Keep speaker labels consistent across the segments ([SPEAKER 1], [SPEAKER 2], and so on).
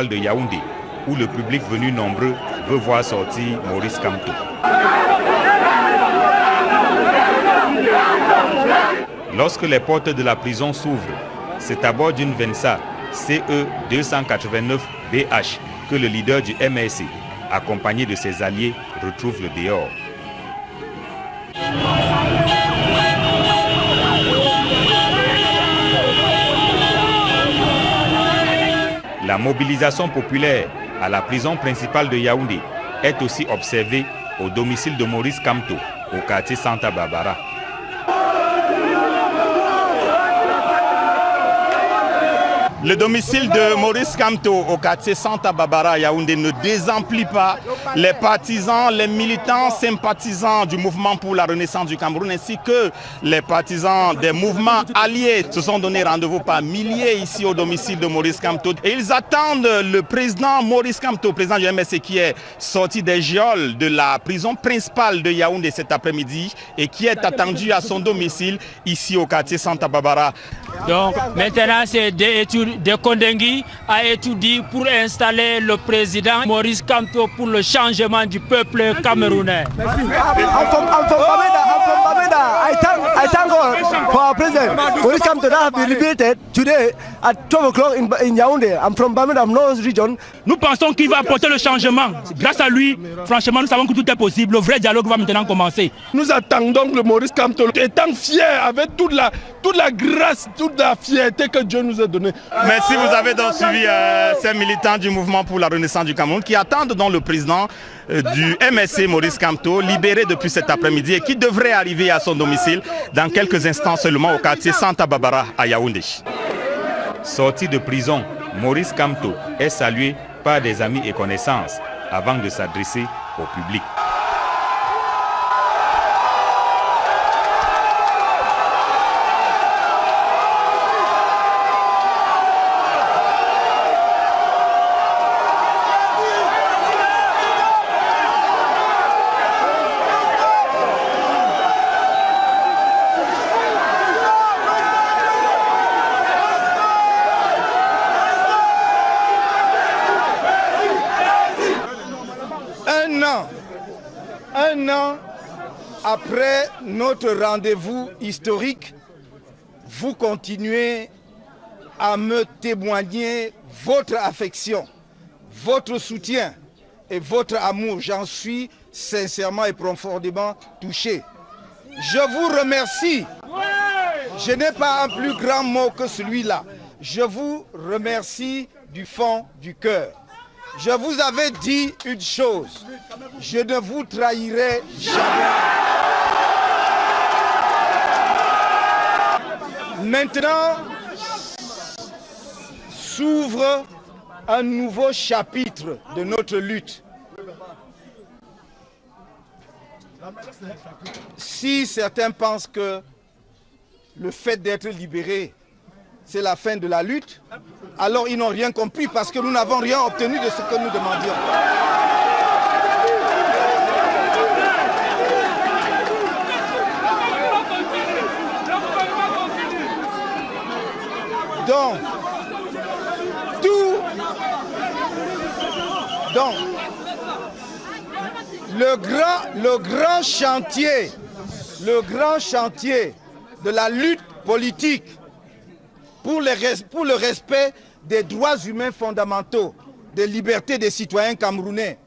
[SPEAKER 1] de Yaoundé, où le public venu nombreux veut voir sortir Maurice Kamto. Lorsque les portes de la prison s'ouvrent, c'est à bord d'une Venza CE 289 BH que le leader du MRC, accompagné de ses alliés, retrouve le dehors. La mobilisation populaire à la prison principale de Yaoundé est aussi observée au domicile de Maurice Kamto, au quartier Santa Barbara. Le domicile de Maurice Kamto au quartier Santa Barbara à Yaoundé ne désemplit pas les partisans, les militants, sympathisants du mouvement pour la renaissance du Cameroun ainsi que les partisans des mouvements alliés se sont donné rendez-vous par milliers ici au domicile de Maurice Kamto. Et ils attendent le président Maurice Kamto, président du MRC qui est sorti des geôles de la prison principale de Yaoundé cet après-midi et qui est attendu à son domicile ici au quartier Santa Barbara.
[SPEAKER 2] Donc maintenant c'est de Kondengui a étudié pour installer le président Maurice Kamto pour le changement du peuple camerounais.
[SPEAKER 3] Merci. I'm from Bamenda. I thank God for our president Maurice Kamto that have been liberated today at 12 o'clock in Yaoundé. I'm from Bamenda, North region.
[SPEAKER 2] Nous pensons qu'il va apporter le changement. Grâce à lui, franchement, nous savons que tout est possible. Le vrai dialogue va maintenant commencer.
[SPEAKER 4] Nous attendons le Maurice Kamto, étant fier avec toute la grâce, toute la fierté que Dieu nous a donnée.
[SPEAKER 1] Merci, vous avez donc suivi ces militants du mouvement pour la renaissance du Cameroun qui attendent donc le président du MRC Maurice Kamto, libéré depuis cet après-midi et qui devrait arriver à son domicile dans quelques instants seulement au quartier Santa Barbara à Yaoundé. Sorti de prison, Maurice Kamto est salué par des amis et connaissances avant de s'adresser au public.
[SPEAKER 5] Un an après notre rendez-vous historique, vous continuez à me témoigner votre affection, votre soutien et votre amour. J'en suis sincèrement et profondément touché. Je vous remercie. Je n'ai pas un plus grand mot que celui-là. Je vous remercie du fond du cœur. Je vous avais dit une chose, je ne vous trahirai jamais. Maintenant, s'ouvre un nouveau chapitre de notre lutte. Si certains pensent que le fait d'être libéré, c'est la fin de la lutte, alors ils n'ont rien compris parce que nous n'avons rien obtenu de ce que nous demandions. Donc, le grand chantier de la lutte politique pour le respect des droits humains fondamentaux, des libertés des citoyens camerounais,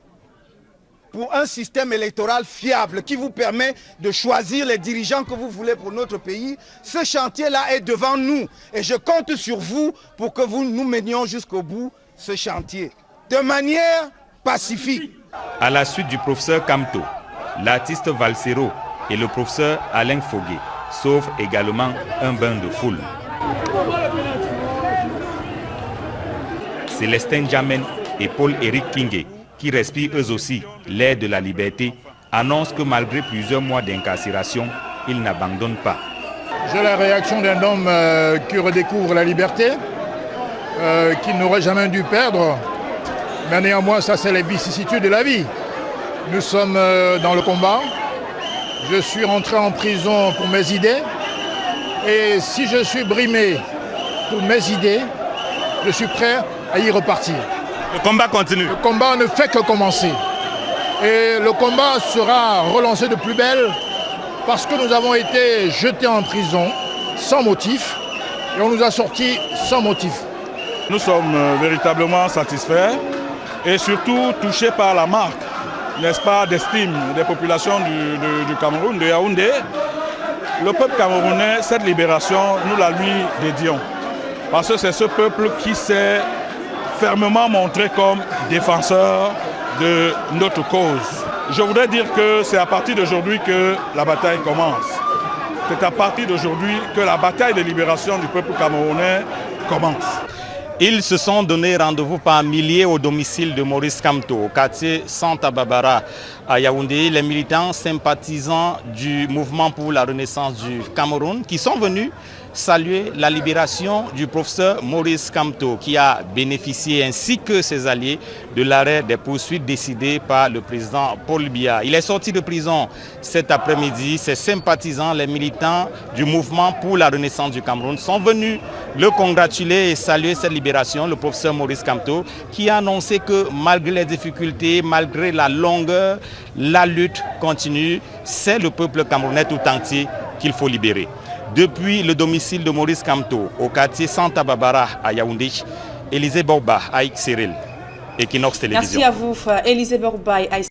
[SPEAKER 5] pour un système électoral fiable qui vous permet de choisir les dirigeants que vous voulez pour notre pays, ce chantier-là est devant nous et je compte sur vous pour que nous menions jusqu'au bout ce chantier, de manière pacifique.
[SPEAKER 1] À la suite du professeur Kamto, l'artiste Valsero et le professeur Alain Fogué sauvent également un bain de foule. Célestin Jamen et Paul-Éric Kingé, qui respirent eux aussi l'air de la liberté, annoncent que malgré plusieurs mois d'incarcération, ils n'abandonnent pas.
[SPEAKER 6] J'ai la réaction d'un homme qui redécouvre la liberté, qu'il n'aurait jamais dû perdre. Mais néanmoins, ça c'est les vicissitudes de la vie. Nous sommes dans le combat. Je suis rentré en prison pour mes idées. Et si je suis brimé pour mes idées, je suis prêt à y repartir.
[SPEAKER 1] Le combat continue.
[SPEAKER 6] Le combat ne fait que commencer. Et le combat sera relancé de plus belle parce que nous avons été jetés en prison sans motif et on nous a sortis sans motif.
[SPEAKER 4] Nous sommes véritablement satisfaits et surtout touchés par la marque, n'est-ce pas, d'estime des populations du Cameroun, de Yaoundé. Le peuple camerounais, cette libération, nous la lui dédions. Parce que c'est ce peuple qui s'est fermement montré comme défenseur de notre cause. Je voudrais dire que c'est à partir d'aujourd'hui que la bataille commence. C'est à partir d'aujourd'hui que la bataille de libération du peuple camerounais commence.
[SPEAKER 1] Ils se sont donné rendez-vous par milliers au domicile de Maurice Kamto, au quartier Santa Barbara à Yaoundé. Les militants sympathisants du mouvement pour la renaissance du Cameroun qui sont venus saluer la libération du professeur Maurice Kamto qui a bénéficié ainsi que ses alliés de l'arrêt des poursuites décidées par le président Paul Biya. Il est sorti de prison cet après-midi. Ses sympathisants, les militants du mouvement pour la renaissance du Cameroun sont venus le congratuler et saluer cette libération. Le professeur Maurice Kamto qui a annoncé que malgré les difficultés, malgré la longueur, la lutte continue. C'est le peuple camerounais tout entier qu'il faut libérer. Depuis le domicile de Maurice Kamto au quartier Santa Barbara à Yaoundé, Élisée Borba, Aïk Cyril, Equinox Télévision.
[SPEAKER 7] Merci à vous, Élisée Borba.